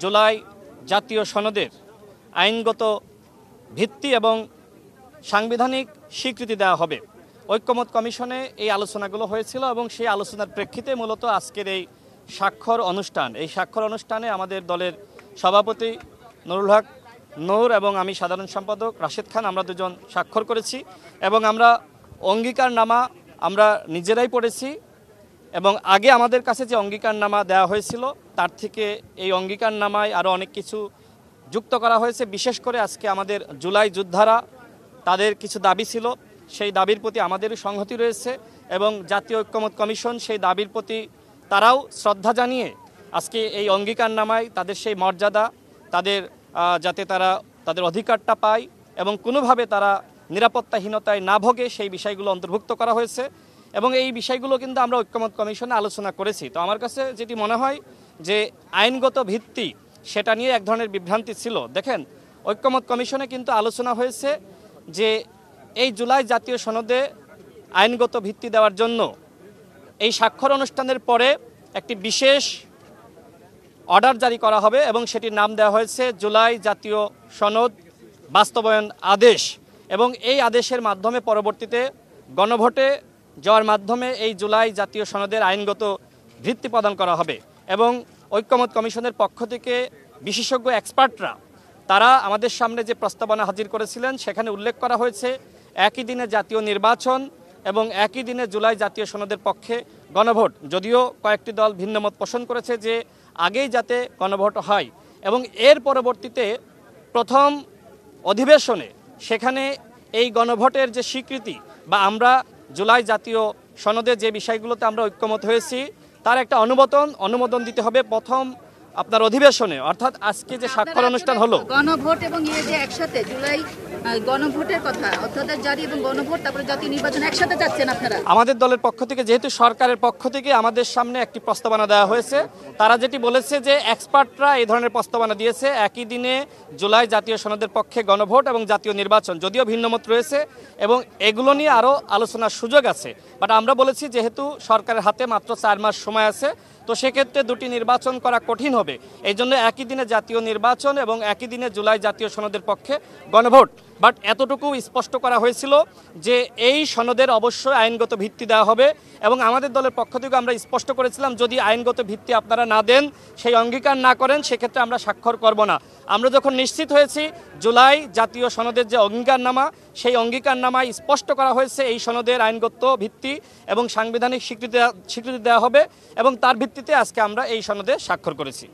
জুলাই জাতীয় সনদের আইনগত ভিত্তি এবং সাংবিধানিক স্বীকৃতি দেওয়া হবে। ঐক্যমত কমিশনে এই আলোচনাগুলো হয়েছিল এবং সেই আলোচনার প্রেক্ষিতে মূলত আজকের এই স্বাক্ষর অনুষ্ঠান। এই স্বাক্ষর অনুষ্ঠানে আমাদের দলের সভাপতি নুরুল হক নূর এবং আমি সাধারণ সম্পাদক রাশেদ খান আমরা দুজন স্বাক্ষর করেছি এবং আমরা অঙ্গীকারনামা আমরা নিজেরাই পড়েছি এবং আগে আমাদের কাছে যে অঙ্গীকারনামা দেওয়া হয়েছিল তার থেকে এই অঙ্গীকারনামায় আরও অনেক কিছু যুক্ত করা হয়েছে। বিশেষ করে আজকে আমাদের জুলাই যোদ্ধারা তাদের কিছু দাবি ছিল, সেই দাবির প্রতি আমাদেরও সংহতি রয়েছে এবং জাতীয় ঐক্যমত কমিশন সেই দাবির প্রতি তারাও শ্রদ্ধা জানিয়ে আজকে এই অঙ্গীকারনামায় তাদের সেই মর্যাদা তাদের যাতে তারা তাদের অধিকারটা পায় এবং কোনোভাবে তারা নিরাপত্তাহীনতায় না ভোগে সেই বিষয়গুলো অন্তর্ভুক্ত করা হয়েছে এবং এই বিষয়গুলো কিন্তু আমরা ঐক্যমত কমিশনে আলোচনা করেছি। তো আমার কাছে যেটি মনে হয় যে আইনগত ভিত্তি সেটা নিয়ে এক ধরনের বিভ্রান্তি ছিল। দেখেন, ঐক্যমত কমিশনে কিন্তু আলোচনা হয়েছে যে এই জুলাই জাতীয় সনদে আইনগত ভিত্তি দেওয়ার জন্য এই স্বাক্ষর অনুষ্ঠানের পরে একটি বিশেষ অর্ডার জারি করা হবে এবং সেটির নাম দেওয়া হয়েছে জুলাই জাতীয় সনদ বাস্তবায়ন আদেশ এবং এই আদেশের মাধ্যমে পরবর্তীতে গণভোটে যাওয়ার মাধ্যমে এই জুলাই জাতীয় সনদের আইনগত ভিত্তি প্রদান করা হবে এবং ঐক্যমত কমিশনের পক্ষ থেকে বিশেষজ্ঞ এক্সপার্টরা তারা আমাদের সামনে যে প্রস্তাবনা হাজির করেছিলেন সেখানে উল্লেখ করা হয়েছে একই দিনে জাতীয় নির্বাচন এবং একই দিনে জুলাই জাতীয় সনদের পক্ষে গণভোট। যদিও কয়েকটি দল ভিন্নমত পোষণ করেছে যে আগেই যাতে গণভোট হয় এবং এর পরবর্তীতে প্রথম অধিবেশনে সেখানে এই গণভোটের যে স্বীকৃতি বা আমরা জুলাই জাতীয় সনদে যে বিষয়গুলোতে আমরা ঐক্যমত হয়েছি তার একটা অনুমোদন দিতে হবে প্রথম আপনার অধিবেশনে, অর্থাৎ আজকে যে স্বাক্ষর অনুষ্ঠান হলো গণভোট এবং ইয়ে যে একসাথে জুলাই গণভোটের কথা অর্থাৎ জারি এবং গণভোট তারপরে জাতীয় নির্বাচন একসাথে যাচ্ছেন আপনারা। আমাদের দলের পক্ষ থেকে যেহেতু সরকারের পক্ষ থেকে আমাদের সামনে একটি প্রস্তাবনা দেওয়া হয়েছে, তারা যেটি বলেছে যে এক্সপার্টরা এই ধরনের প্রস্তাবনা দিয়েছে একই দিনে জুলাই জাতীয় সনদের পক্ষে গণভোট এবং জাতীয় নির্বাচন, যদিও ভিন্নমত রয়েছে এবং এগুলো নিয়ে আরও আলোচনার সুযোগ আছে। বাট আমরা বলেছি যেহেতু সরকারের হাতে মাত্র 4 মাস সময় আছে তো সেক্ষেত্রে দুটি নির্বাচন করা কঠিন হবে, এই জন্য একই দিনে জাতীয় নির্বাচন এবং একই দিনে জুলাই জাতীয় সনদের পক্ষে গণভোট। বাট এতটুকু স্পষ্ট করা হয়েছিল যে এই সনদের অবশ্যই আইনগত ভিত্তি দেওয়া হবে এবং আমাদের দলের পক্ষ থেকে আমরা স্পষ্ট করেছিলাম যদি আইনগত ভিত্তি আপনারা না দেন, সেই অঙ্গীকার না করেন, সেক্ষেত্রে আমরা স্বাক্ষর করব না। আমরা যখন নিশ্চিত হয়েছি জুলাই জাতীয় সনদের যে অঙ্গীকারনামা সেই অঙ্গীকারনামায় স্পষ্ট করা হয়েছে এই সনদের আইনগত ভিত্তি এবং সাংবিধানিক স্বীকৃতি দেওয়া হবে এবং তার ভিত্তিতে আজকে আমরা এই সনদে স্বাক্ষর করেছি।